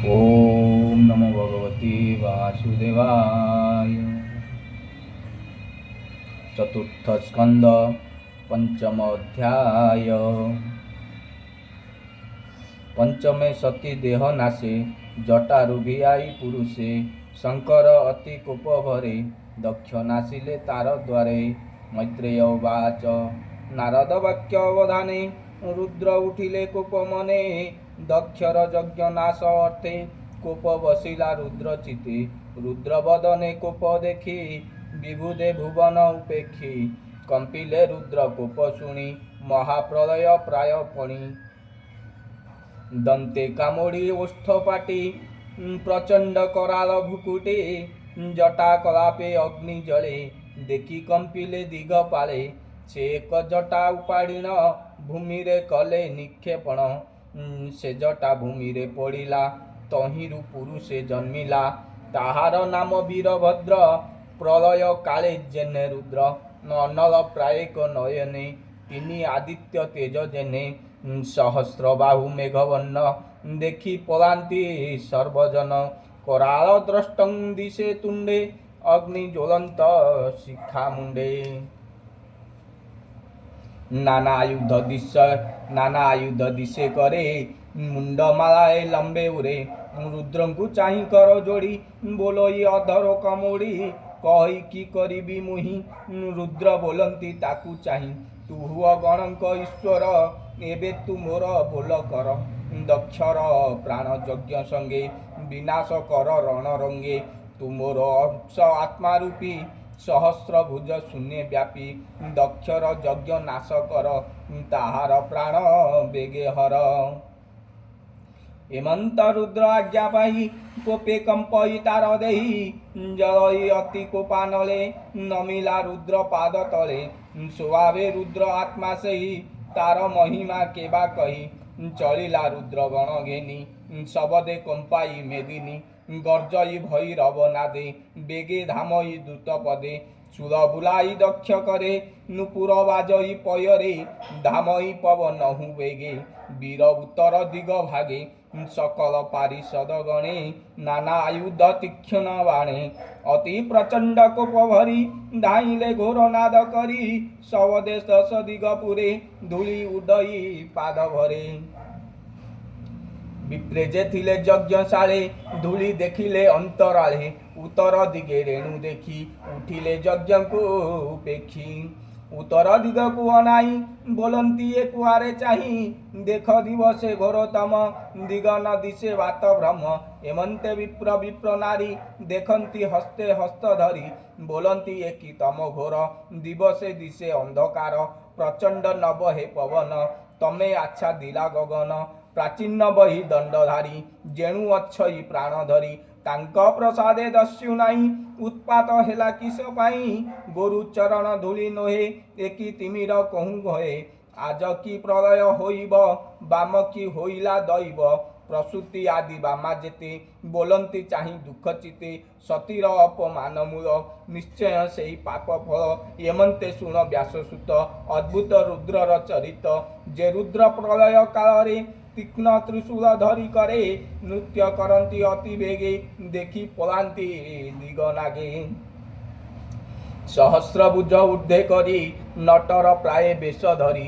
ओम नमो भगवते वासुदेवाय। चतुर्थ स्कंद पंचम अध्याय। पंचमे सती देह नाशे जटारुभियाई पुरुषे शंकर अति कोप भरे दक्ष नाशिले तार द्वारे। मैत्रेय उवाच नारद वाक्य अवधाने रुद्र उठिले कोप मने दक्षर यज्ञ नाश अर्थे कोप बसिला रुद्र चिते। रुद्र बदने कोप देखी विभुदे भुवन उपेक्षी कंपिले रुद्र कोप शुणी महाप्रलय प्राय पणी। दंते कामोड़ी ओष्ठ पाटी प्रचंड कराल भुकुटे जटा कलापे अग्नि जले देखी कंपिले दिगपाले। से एक जटा उपाड़ीन भूमि रे कले निक्षेपण से जटा भूमि रे पड़िला तहिरु पुरुषे जन्मिला। ताहार नाम वीरभद्र प्रलय काले जेने रुद्र नल प्रायक नयने तिनी आदित्य तेज जेने। सहस्र बाहु मेघवर्ण देखी पलांती सर्वजन कराल द्रष्टं दिशे तुंडे अग्नि ज्वलंत शिखा मुंडे। नाना आयुध दिशे करे मुंडमालाए लंबे उरे। रुद्रंकु चाहि कर जोड़ी बोलोई अधर कमोड़ी कही कि करिबी मुहि। रुद्र बोलंती ताकू चाहि तू हुआ गणक ईश्वर एबे तू मोर बोल कर। दक्षर प्राण यज्ञ संगे विनाश कर रण रंगे। तू मोर अंश आत्मा रूपी सहस्र भुज शून्य व्यापी। दक्षर यज्ञ नाश कर ताहार प्राण बेगे हर। हेमंत रुद्र आज्ञा पाई कोपे कंपई तार देही जलई अति कोपानले नमिला रुद्र पाद तले। स्वभावे रुद्र आत्मा सही तार महिमा केबा कही। चलिला रुद्र गण घेनी शबदे कंपाई मेदिनी। गर्जई भैरव नादे बेगे धामई द्रुत पदे। सुर बुलाई दक्ष करे नुपुर बाजई पयरे धामई पवन हु बेगे। वीर उत्तर दिग भागे सकल पारिषद गणे नाना आयुध तीक्ष्ण बाणे। अति प्रचंड कोप भरी धाइले घोर नाद करी सब देश दश दिग पुरे धूली उडई पाद भरे। विप्रे जे थिले यज्ञशाले धूली देखिले अंतराले उत्तर दिगे रेणु देखी उठिले यज्ञ को उपेक्षी। उत्तर दिग को अनाई बोलंती ए कुआरे चाही देख दिवसे घोरतम दिग न दिशे वात ब्रह्म। एमंते विप्र विप्र नारी देखंती हस्ते हस्त धरी बोलंती एकी तम घोर दिवसे दिशे अंधकार। प्रचंड नभ हे पवन तमे आच्छा दिला गगन प्राचीन बही दंडधारी जेणु अच्छई प्राण धरी। तांक प्रसादे दस्यु नाई उत्पात हेला किस पाई गोरु चरण धूली नोहे एकी तिमिर कहूँ गहे। आज की प्रलय होइब बाम की होइला दैव प्रसूति आदि बामा जेते बोलंती चाहि दुख चिते। सतीर अपमान मूल निश्चय सेई पाप फल एमंते शुण व्याससुत अद्भुत रुद्रर चरित। जे रुद्र प्रलय काल तीक्ष्ण त्रिशूल धरी करे नृत्य करंती अति बेगे देखी पलांती दिग नागे। सहस्र भुज ऊर्ध्वे करी नटर प्राय बेश धरी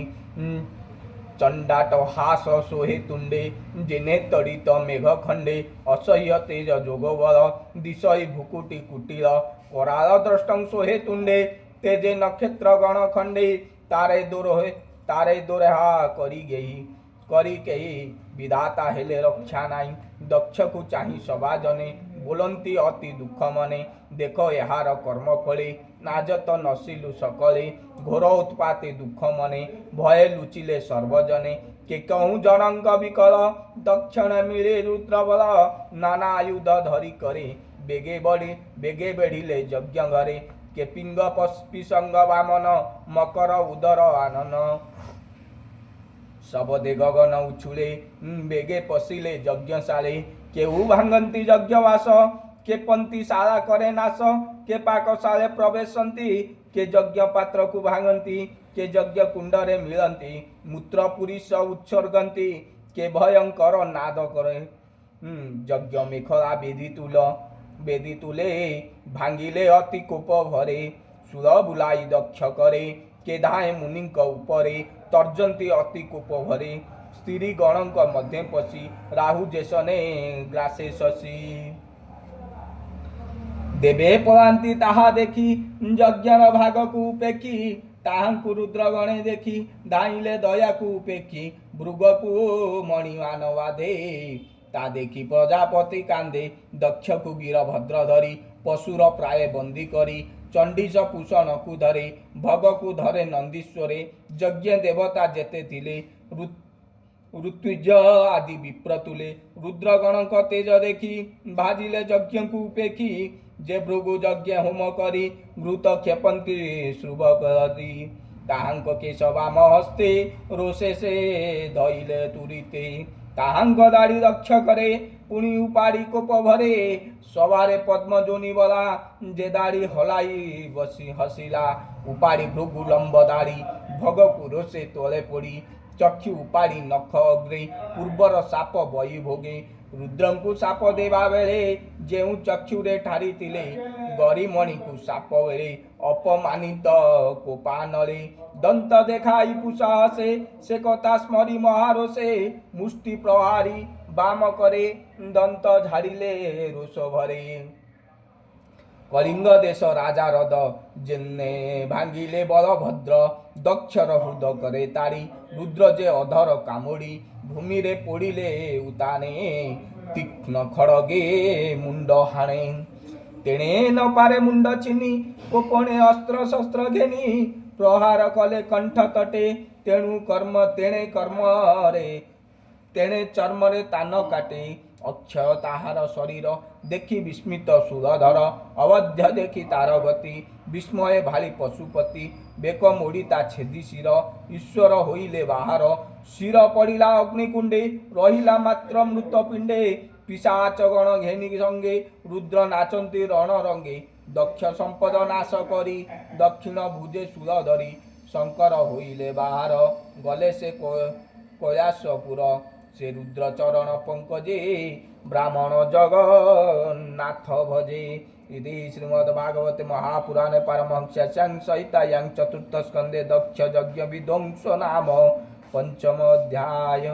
चंडाट हास सोहे तुंडे जेने तड़ित मेघ खंडे। असह्य तेज जोग बल दिशई भुकुटी कुटिल कराल द्रष्टं सोहे तुंडे तेजे नक्षत्र गण खंडे। तारे दोरहा करी केही विधाता हेले रक्षा नाई। दक्ष को चाहि सभा जने बोलंती अति दुख मने देख एहार कर्म फले नाजत नसिलु सकले। घोर उत्पाते दुख मने भय लुचिले सर्वजने के कहूँ जनंग विकल दक्षिण मिले रुद्र बल। नाना आयुध धरी करे बेगे बेढ़िले यज्ञ घरे के पिंग पिसंग वामन मकर उदर आनन। सबदे गगन उछुले बेगे पशिले यज्ञशाले केहू भांगंती यज्ञवास के पंती शाला करे नाश। के पाकशाले प्रवेशंती के यज्ञ पात्र को भांगंती के यज्ञ कुंडरे मिलंती। मूत्र पुरुष उत्सर्गंती के भयंकर नाद करे যজ্ঞ মেখলা বেদি তুলে ভাঙ্গিলে অতি কোপ ভরে সুর বুলাই দক্ষ করে কে ଧାଏ ମୁନିଙ୍କ ଉପରେ ତର୍ଜନ୍ତି ଅତି କୋପ ଭରେ ସ୍ତ୍ରୀ ଗଣଙ୍କ ମଧ୍ୟ ପଶି ରାହୁ ଯେସନେ ଗ୍ରାସେ ଶଶୀ ଦେବେ ପଳାନ୍ତି ତାହା ଦେଖି ଯଜ୍ଞର ଭାଗକୁ ଉପେକ୍ଷି ତାହାଙ୍କୁ ରୁଦ୍ରଗଣେ ଦେଖି ଧାଇଁଲେ ଦୟାକୁ ଉପେକ୍ଷି ମୃଗକୁ ମଣିମାନ ବାଧେ ତା ଦେଖି ପ୍ରଜାପତି କାନ୍ଦେ ଦକ୍ଷକୁ ବୀରଭଦ୍ର ଧରି ପଶୁର ପ୍ରାୟ ବନ୍ଦୀ କରି ଚଣ୍ଡୀଶ ପୂଷଣକୁ ଧରେ ଭଗକୁ ଧରେ ନନ୍ଦୀଶ୍ୱରେ ଯଜ୍ଞ ଦେବତା ଯେତେ ଥିଲେ ଋତ୍ୱିଜ ଆଦି ବିପ୍ର ତୁଲେ ରୁଦ୍ରଗଣଙ୍କ ତେଜ ଦେଖି ଭାଜିଲେ ଯଜ୍ଞକୁ ଉପେକ୍ଷି ଯେ ଭୃଗୁ ଯଜ୍ଞ ହୋମ କରି ଘୃତ କ୍ଷେପନ୍ତି ଶୁଭ କରି ତାହାଙ୍କ କେଶ ବାମ ହସ୍ତେ ରୋଷେ ସେ ଧଇଲେ ତୁରିତେ ତାହାଙ୍କ ଦାଢ଼ି ରକ୍ଷ କରେ ପୁଣି ଉପାଡ଼ି କୋପ ଭରେ ସଭାରେ ପଦ୍ମ ଯୋନି ବଲା ଯେ ଦାଢ଼ି ହଲାଇ ବସି ହସିଲା ଉପାଡ଼ି ଭୃଗୁ ଲମ୍ବ ଦାଢ଼ି ଭଗକୁ ରୋଷେ ତଳେ ପଡ଼ି ଚକ୍ଷୁ ଉପାଡ଼ି ନଖ ଅଗ୍ରେ ପୂର୍ବର ସାପ ବହି ଭୋଗେ ରୁଦ୍ରଙ୍କୁ ସାପ ଦେବା ବେଳେ ଯେଉଁ ଚକ୍ଷୁରେ ଠାରିଥିଲେ ଗରିମଣିକୁ ସାପ ବେଳେ ଅପମାନିତ କୋପାନରେ ଦନ୍ତ ଦେଖାଇ ପୁଷା ହସେ ସେ କଥା ସ୍ମରି ମହାରୋଷେ ମୁଷ୍ଟି ପ୍ରହାରୀ ବାମ କରେ ଦନ୍ତ ଝାଡ଼ିଲେ ରୋଷ ଭରେ କଳିଙ୍ଗ ଦେଶ ରାଜା ରଦ ଯେନେ ଭାଙ୍ଗିଲେ ବଳଭଦ୍ର ଦକ୍ଷର ହୃଦ କରେ ତାଡ଼ି ରୁଦ୍ର ଯେ ଅଧର କାମୁଡ଼ି ଭୂମିରେ ପୋଡ଼ିଲେ ଉତାନେ ତୀକ୍ଷ୍ଣ ଖଡ଼ଗେ ମୁଣ୍ଡ ହାଣେ ତେଣେ ନ ପାରେ ମୁଣ୍ଡ ଚିହ୍ନି କୋପଣେ ଅସ୍ତ୍ର ଶସ୍ତ୍ର ଘେନି ପ୍ରହାର କଲେ କଣ୍ଠ ତଟେ ତେଣୁ ତେଣେ ଚର୍ମରେ ତାନ କାଟେ ଅକ୍ଷୟ ତାହାର ଶରୀର ଦେଖି ବିସ୍ମିତ ସୁରଧର ଅବଧ୍ୟ ଦେଖି ତାର ଗତି ବିସ୍ମୟ ଭାଳି ପଶୁପତି ବେକ ମୋଡ଼ି ତା ଛେଦି ଶିର ଈଶ୍ୱର ହୋଇଲେ ବାହାର ଶିର ପଡ଼ିଲା ଅଗ୍ନିକୁଣ୍ଡେ ରହିଲା ମାତ୍ର ମୃତ ପିଣ୍ଡେ ପିଶାଚ ଗଣ ଘେନି ସଙ୍ଗେ ରୁଦ୍ର ନାଚନ୍ତି ରଣ ରଙ୍ଗେ ଦକ୍ଷ ସମ୍ପଦ ନାଶ କରି ଦକ୍ଷିଣ ଭୁଜେ ସୁର ଧରି ଶଙ୍କର ହୋଇଲେ ବାହାର ଗଲେ ସେ କୈଳାସପୁର ସେ ରୁଦ୍ର ଚରଣ ପଙ୍କଜେ ବ୍ରାହ୍ମଣ ଜଗନ୍ନାଥ ଭଜେ इति श्रीमद्भागवते महापुराणे पारमहंस्यां संहितायां चतुर्थ स्कन्धे दक्ष यज्ञ विध्वंस नाम पंचम अध्याय।